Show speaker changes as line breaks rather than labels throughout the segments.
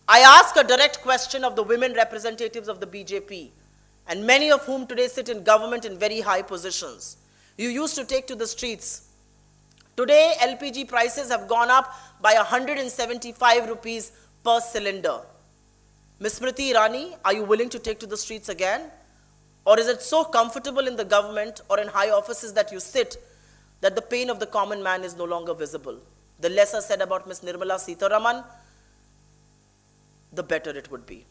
I ask a direct question of the women representatives of the BJP, and many of whom today sit in government in very high positions. You used to take to the streets. Today, LPG prices have gone up by 175 rupees per cylinder. Ms. Smriti, Irani, are you willing to take to the streets again? Or is it so comfortable in the government or in high offices that you sit that the pain of the common man is no longer visible? The lesser said about Ms. Nirmala Sitharaman, the better it would be.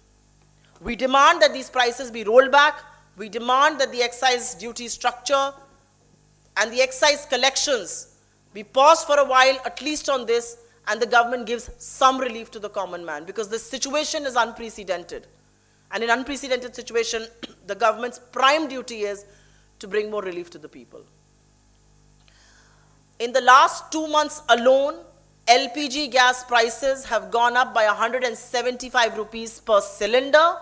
We demand that these prices be rolled back. We demand that the excise duty structure and the excise collections be paused for a while, at least on this, and the government gives some relief to the common man, because this situation is unprecedented. And in unprecedented situation, the government's prime duty is to bring more relief to the people. In the last 2 months alone, LPG gas prices have gone up by 175 rupees per cylinder.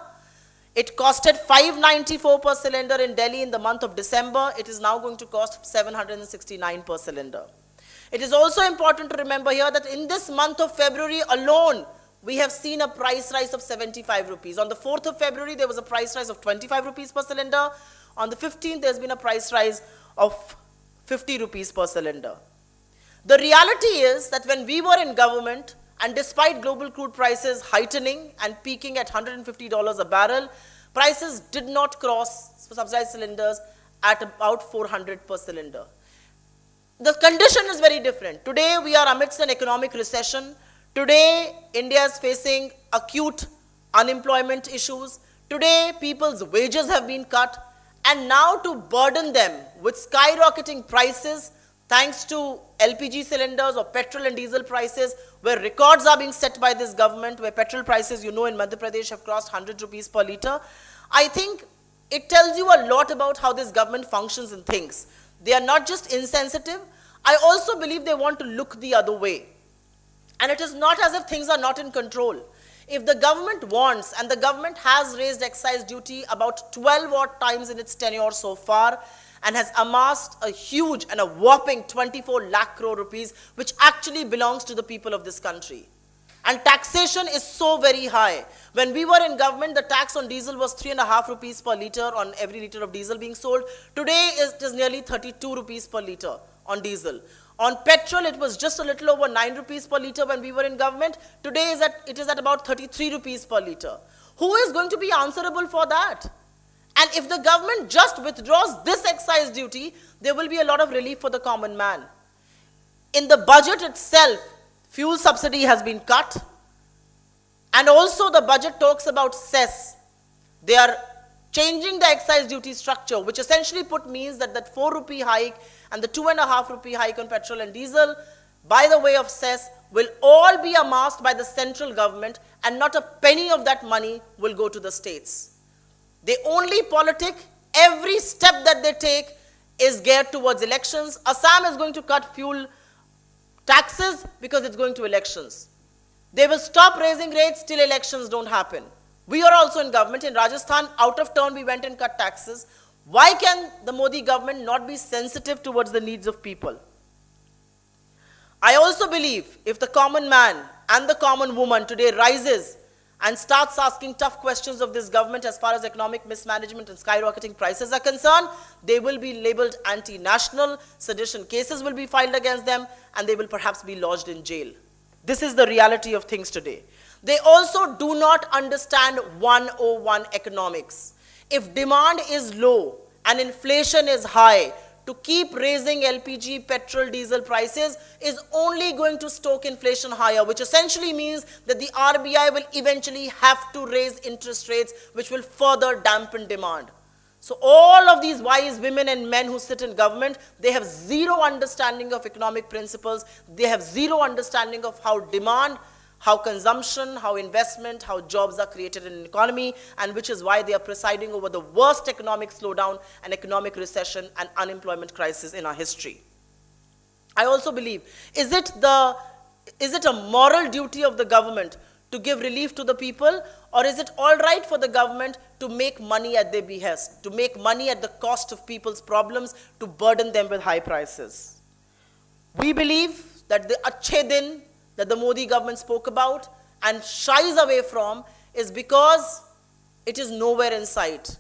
It costed 594 per cylinder in Delhi in the month of December. It is now going to cost 769 per cylinder. It is also important to remember here that in this month of February alone, we have seen a price rise of 75 rupees. On the 4th of February, there was a price rise of 25 rupees per cylinder. On the 15th, there's been a price rise of 50 rupees per cylinder. The reality is that when we were in government, and despite global crude prices heightening and peaking at $150 a barrel, prices did not cross for subsidized cylinders at about 400 per cylinder. The condition is very different. Today, we are amidst an economic recession. Today, India is facing acute unemployment issues. Today, people's wages have been cut. And now to burden them with skyrocketing prices, thanks to LPG cylinders or petrol and diesel prices, where records are being set by this government, where petrol prices, you know, in Madhya Pradesh have crossed 100 rupees per litre, I think it tells you a lot about how this government functions and thinks. They are not just insensitive. I also believe they want to look the other way. And it is not as if things are not in control. If the government wants, and the government has raised excise duty about 12 odd times in its tenure so far, and has amassed a huge and a whopping 24 lakh crore rupees, which actually belongs to the people of this country. And taxation is so very high. When we were in government, the tax on diesel was 3.5 rupees per litre on every litre of diesel being sold. Today, it is nearly 32 rupees per litre on diesel. On petrol, it was just a little over 9 rupees per litre when we were in government. Today, it is at about 33 rupees per litre. Who is going to be answerable for that? And if the government just withdraws this excise duty, there will be a lot of relief for the common man. In the budget itself, fuel subsidy has been cut. And also the budget talks about cess. They are changing the excise duty structure, which essentially means that that 4 rupee hike and the 2.5 rupee hike on petrol and diesel, by the way of cess, will all be amassed by the central government, and not a penny of that money will go to the states. They only politic. Every step that they take is geared towards elections. Assam is going to cut fuel taxes because it's going to elections. They will stop raising rates till elections don't happen. We are also in government. In Rajasthan, out of turn, we went and cut taxes. Why can the Modi government not be sensitive towards the needs of people? I also believe if the common man and the common woman today rises and starts asking tough questions of this government as far as economic mismanagement and skyrocketing prices are concerned, they will be labeled anti-national, sedition cases will be filed against them, and they will perhaps be lodged in jail. This is the reality of things today. They also do not understand 101 economics. If demand is low and inflation is high, to keep raising LPG, petrol, diesel prices is only going to stoke inflation higher, which essentially means that the RBI will eventually have to raise interest rates, which will further dampen demand. So all of these wise women and men who sit in government, they have zero understanding of economic principles. They have zero understanding of how demand, how consumption, how investment, how jobs are created in an economy, and which is why they are presiding over the worst economic slowdown and economic recession and unemployment crisis in our history. I also believe, is it a moral duty of the government to give relief to the people, or is it all right for the government to make money at their behest, to make money at the cost of people's problems, to burden them with high prices? We believe that the Achhe Din that the Modi government spoke about, and shies away from is because it is nowhere in sight.